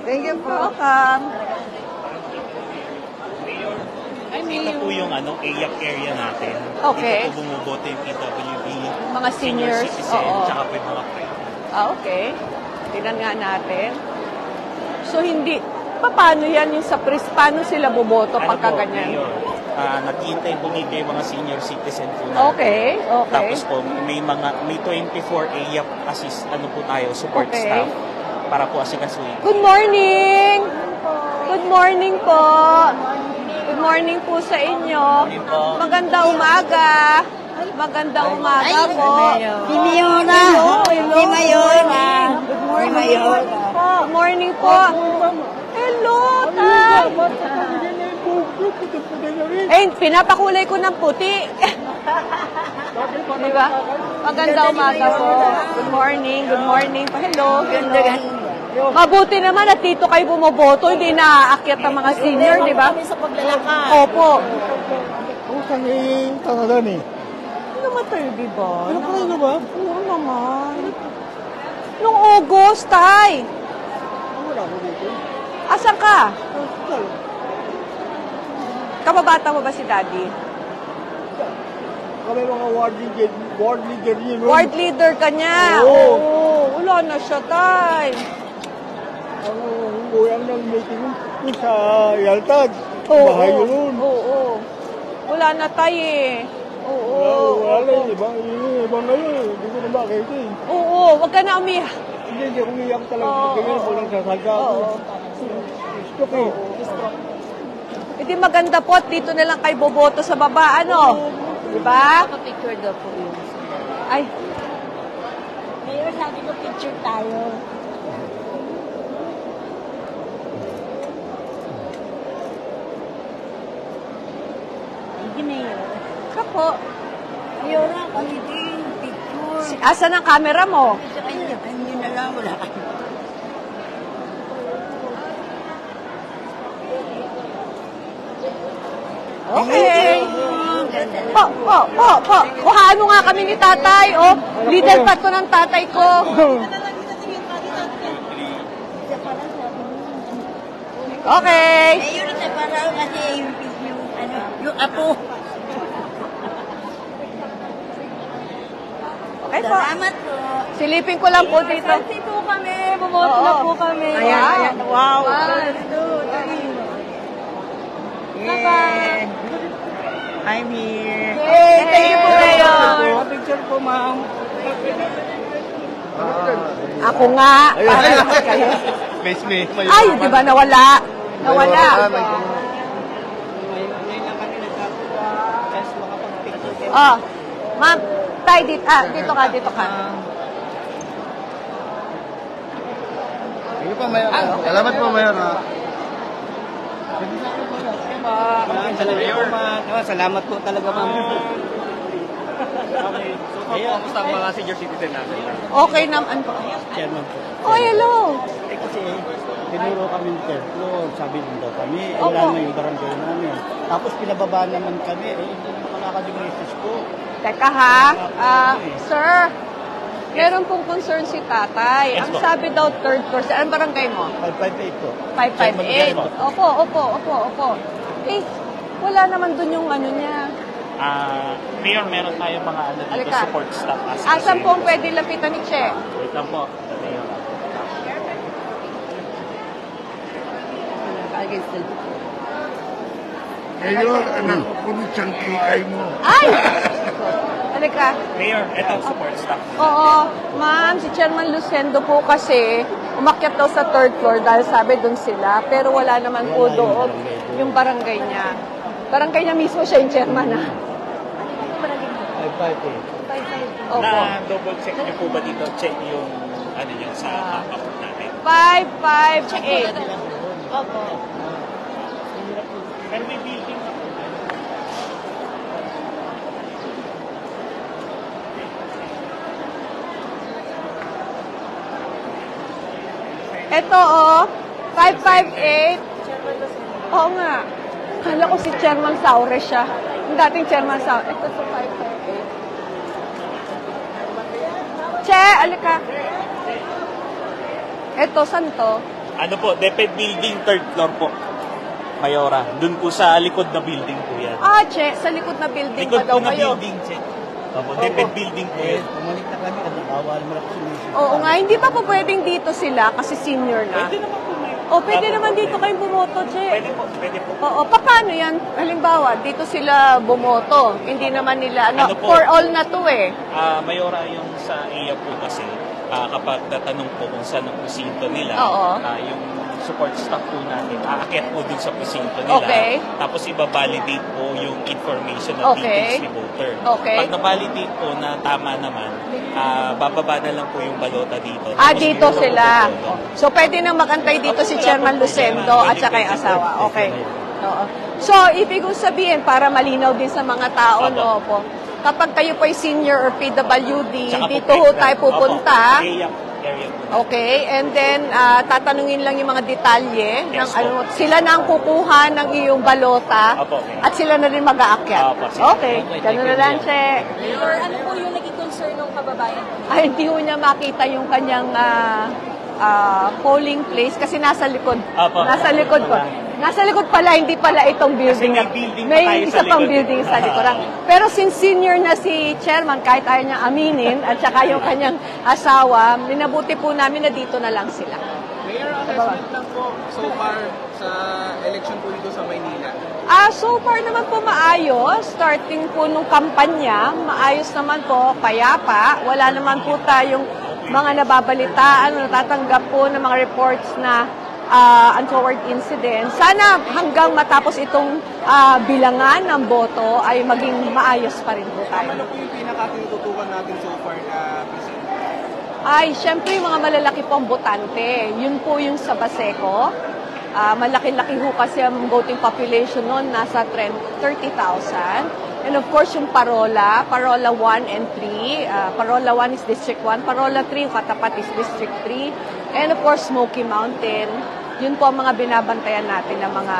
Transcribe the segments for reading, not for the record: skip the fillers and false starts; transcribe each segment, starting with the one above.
Thank you po. Welcome. Ito po yung AYAP area natin. Okay. Dito po bumuboto yung PWD, mga seniors. citizen, Oo. tsaka po yung mga friends. Okay. Tingnan nga natin. So, hindi. Paano yan yung sa PRIS? Paano sila boboto pagka ganyan? Naghihintay po dito yung mga senior citizen po natin. Okay. Tapos po, may 24 AYAP assist, po tayo, support staff. Para po asikasuhin. Good morning! Good morning po! Good morning po sa inyo. Maganda umaga. Maganda umaga po. Si Mayora. Si Mayora. Good morning. Good morning po. Hello, Tay. Eh, pinapakulay ko ng puti. Di ba? Maganda umaga po. Good morning. Good morning po. Hello. Mabuti naman at dito kayo bumoboto, hindi naaakyat ang mga senior, di ba? Kami sa paglalakad. Opo. Utang tanadan eh. Namatay, di ba? Namatay na ba? Oo naman. Nung August, Tay. Wala ko dito. Asan ka? Hospital. Kababata mo ba si Daddy? Kami mga ward leader yun. Ward leader ka niya. Oo. Wala na siya, Tay. Ang uyang ng meeting kung sa Yaltad. Oo. Bahay yun. Oo. Wala na, Tay eh. Oo. Wala na yun. Ibang ngayon. Hindi ko na makita eh. Oo. Wag ka na umiyak. Hindi ako umiyak talaga. Oo. Ganyan, walang sasalga ako. Oo. Stop eh. Hindi maganda po at dito na lang kayo boboto sa baba, ano? Diba? Picture daw po yun. Ay, Mayor, sabi ko picture tayo. Hindi, Mayor. kapo. Mayora, kami din. Picture. Asan ang camera mo? Kanya na lang. Wala ka. Okay. Po. Kuhaan mo nga kami ni tatay, oh. Leader pa to ng tatay ko. Okay. Mayor, ito para kasi yung apo. Okay po. Salamat po. Silipin ko lang po dito. Kasi po kami. Bumoto na po kami. Ayan. Wow. 1, 2, 3. Bye-bye. I'm here. Hey, thank you po Mayor. Picture po, ma'am. Ako nga. Kayo. May Ay, di ba nawala? Nawala. Oh, ma'am, tayo dito. Dito ka. Sige po, Mayor. Salamat po, Mayor. Salamat po talaga, ma'am. Kamusta ang mga senior citizen natin? Okay naman po. Chairman po. Oh, hello. Kasi tinuro kami ng terno, sabi din daw kami, Opo. wala na yung barangay namin. Tapos pinababa naman kami, hindi naman pala ka yung message ko. Teka ha. Sir, meron pong concern si tatay. Ang sabi daw third floor. Anong barangay mo? 558 po. 558. Opo. Eh, wala naman dun yung ano niya. Mayor, meron tayong mga dito, Halika. support staff. Asan pong pwede lapitan ni Che? Wait lang po, Mayor. Ngayon, anak ko kung siyang kikay mo. Ay! Halika. Mayor, ito support staff. Oo, ma'am, si Chairman Lucendo po kasi umakyat daw sa third floor dahil sabi doon sila, pero wala naman po doon yung barangay niya. Barangay niya mismo siya yung chairman, ha? 558. Opo. Na-double check niyo po ba dito? Check yung yung sa map natin. 558. Opo. Pero may building na po. Ito, oh. 558. Oo nga. Kala ko si Chairman Saure siya. Yung dating Chairman Saure. Ito sa 558. Che, alika. Ito, saan to? Ano po, DepEd Building, 3rd floor po. Mayora. Doon po sa likod na building po yan. Ah, Che, sa likod na building Likod pa daw po na kayo. building, Che. Opo, DepEd Building po yan. Umalik na kami at nakawal mo na sumisip. Oo nga, hindi pa po pwedeng dito sila kasi senior na. Pwede naman po may... O, pwede naman dito kayong bumoto, Che. Pwede po, pwede po. Oo, paano yan? Halimbawa, dito sila bumoto. Hindi naman nila, Ano po? for all na to eh. Mayora yung sa iya po kasi, kapag tatanong po kung saan ang presinto nila, Oo. yung support staff po natin, aakyat po dun sa presinto nila. Okay. Tapos iba-validate po yung information na Okay. details ni voter. Okay. Pag na-validate po na tama naman, bababa na lang po yung balota dito. Ah, Tapos dito bibigyan sila. po po doon. So, pwede nang magantay dito si Chairman Lucendo at saka yung asawa. Okay. Oo. So, ibig kong sabihin, para malinaw din sa mga tao, Opo. no po, kapag kayo po ay senior or PWD, Tsaka po dito ho PECDA. tayo pupunta. Opo, area po. Okay, and then tatanungin lang yung mga detalye ng Yes, ano, sila na ang kukuha ng iyong balota Opo, okay. at sila na rin mag-aakyat. Opo, sige. Okay, ganun na lang, Che. Or ano po yung naging concern ng kababayan? Ay, hindi ho niya makita yung kanyang polling place kasi nasa likod. Opo. Nasa likod po. Nasa likod pala, hindi pala itong building. may building pa May tayo isa sa pang likod. building sa likuran. Pero since senior na si chairman, kahit ayaw niyang aminin, at saka yung kanyang asawa, minabuti po namin na dito na lang sila. Mayor, assessment lang po so far sa election po dito sa Maynila. So far naman po maayos. Starting po nung kampanya, maayos naman po, payapa. Wala naman po tayong mga nababalitaan, natatanggap po ng mga reports na untoward incident. Sana hanggang matapos itong bilangan ng boto ay maging maayos pa rin po tayo. Ano po yung pinakatinututukan natin so far na presidente? Ay, syempre yung mga malalaki po ang botante. Yun po yung sa Baseco. Malaki-laki ho kasi ang voting population noon, nasa 30,000. And of course, yung Parola 1 and 3. Parola 1 is District 1. Parola 3, yung katapat is District 3. And of course, Smoky Mountain. Yun po ang mga binabantayan natin ng mga...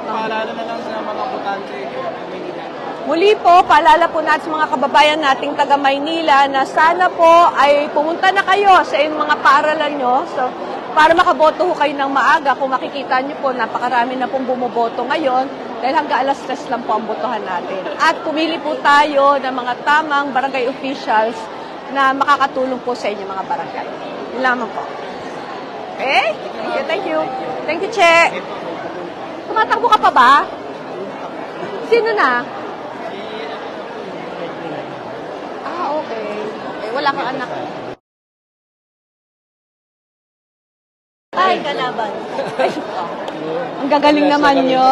Paalala na lang sa mga botante ng Maynila. Muli po, paalala po natin sa mga kababayan nating taga Maynila na sana po ay pumunta na kayo sa inyong mga paaralan nyo. So, para makaboto ho kayo ng maaga, kung makikita nyo po, napakarami na pong bumoboto ngayon dahil hanggang alas 3 lang po ang botohan natin. At pumili po tayo ng mga tamang barangay officials na makakatulong po sa inyong mga barangay. Yun lamang po. Okay? Thank you. Thank you, Che. Tumatakbo ka pa ba? Sino na? Okay. Wala kang anak. Ay, kalaban. Ang gagaling naman nyo.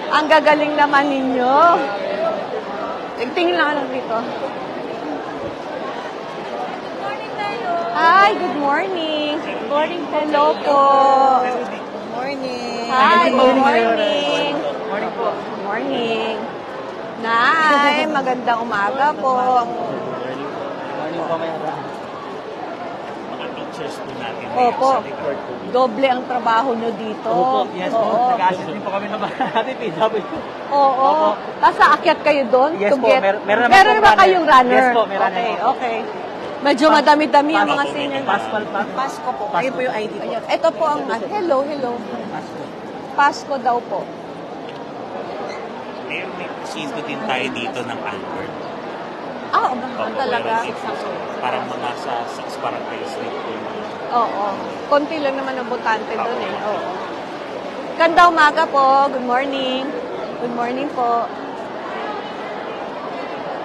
Ang gagaling naman ninyo. Tingin lang lang dito. Hi, good morning. Good morning. Hello po. Good morning. Hi, good morning. Morning po. Good morning. Nay, magandang umaga po. Morning po, Mayor. Mga teachers po natin Opo. sa report po. Doble ang trabaho nyo dito. Yes po. Oo. Nag-assist din po kami ng natin, PW. Oo. Tapos aakyat kayo doon? Yes to po, get... meron naman Meron pong naman runner. kayong runner? Yes po, may runner Okay, po. okay. Medyo madami-dami ang mga Pasko, senior. Paspal pa. Pasko po. Ayun po yung ID po. Ayun. Ito po ang... Hello, hello. Pasko. Pasko daw po. May presinto din tayo dito ng Albert. Ba? Talaga? meron dito. Parang mga sa 6 parang kayo street po. Oo. Konti lang naman ang botante doon eh. Oo. Ganda umaga po. Good morning. Good morning po.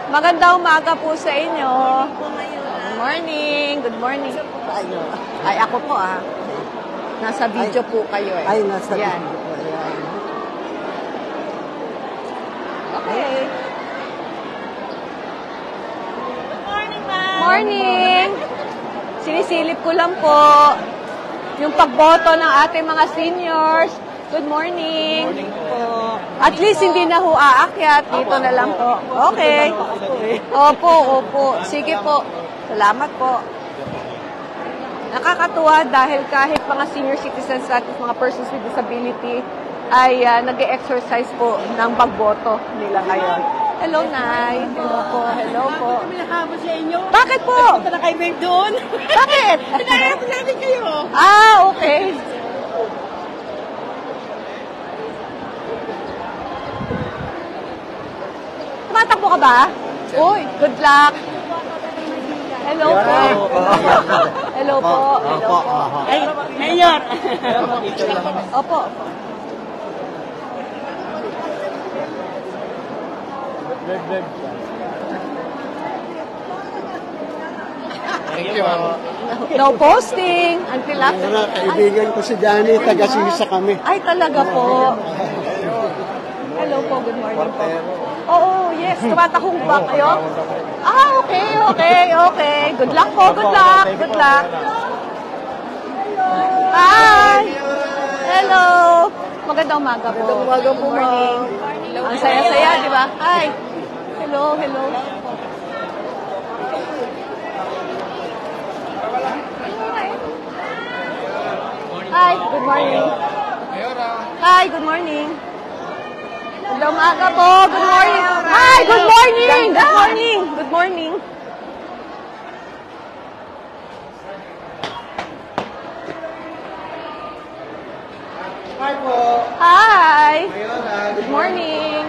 Maganda umaga po sa inyo. Good morning. Good morning. Ay, ako po Nasa video po kayo eh. Ay, nasa Yan. video po. Ayan. Okay. Morning! Sinisilip ko lang po yung pagboto ng ating mga seniors. Good morning. Morning po. At least hindi na ho aakyat. Dito na lang po. Okay. Opo, opo. Sige po. Salamat po. Nakakatuwa dahil kahit mga senior citizens at mga persons with disability ay nag-exercise po ng pagboto nila ngayon. Hello, Nay. Hello po. Hello po. Kami nakahaba sa inyo. Bakit po? Punta na kayo Mel doon. Bakit? Pinahanap natin kayo. Okay. Tumatakbo ka ba? Uy, good luck. Hello po. Hello po. Hello po. Ay, Mayor. Opo. Thank you. No posting. Until after. Kaibigan ko si Johnny, taga-sisa kami. Ay, talaga po. Hello po. Good morning po. Oo, yes. Tumatakong ba kayo? Okay. Good luck po. Good luck. Good luck. Hi. Hello. Magandang umaga po. Magandang umaga po. Morning. Ang saya-saya, di ba? Hi. Hello. Hi, good morning. Hi, good morning. Magandang umaga po. Good morning. Hi, good morning. Good morning. Hi po. Hi. Good morning.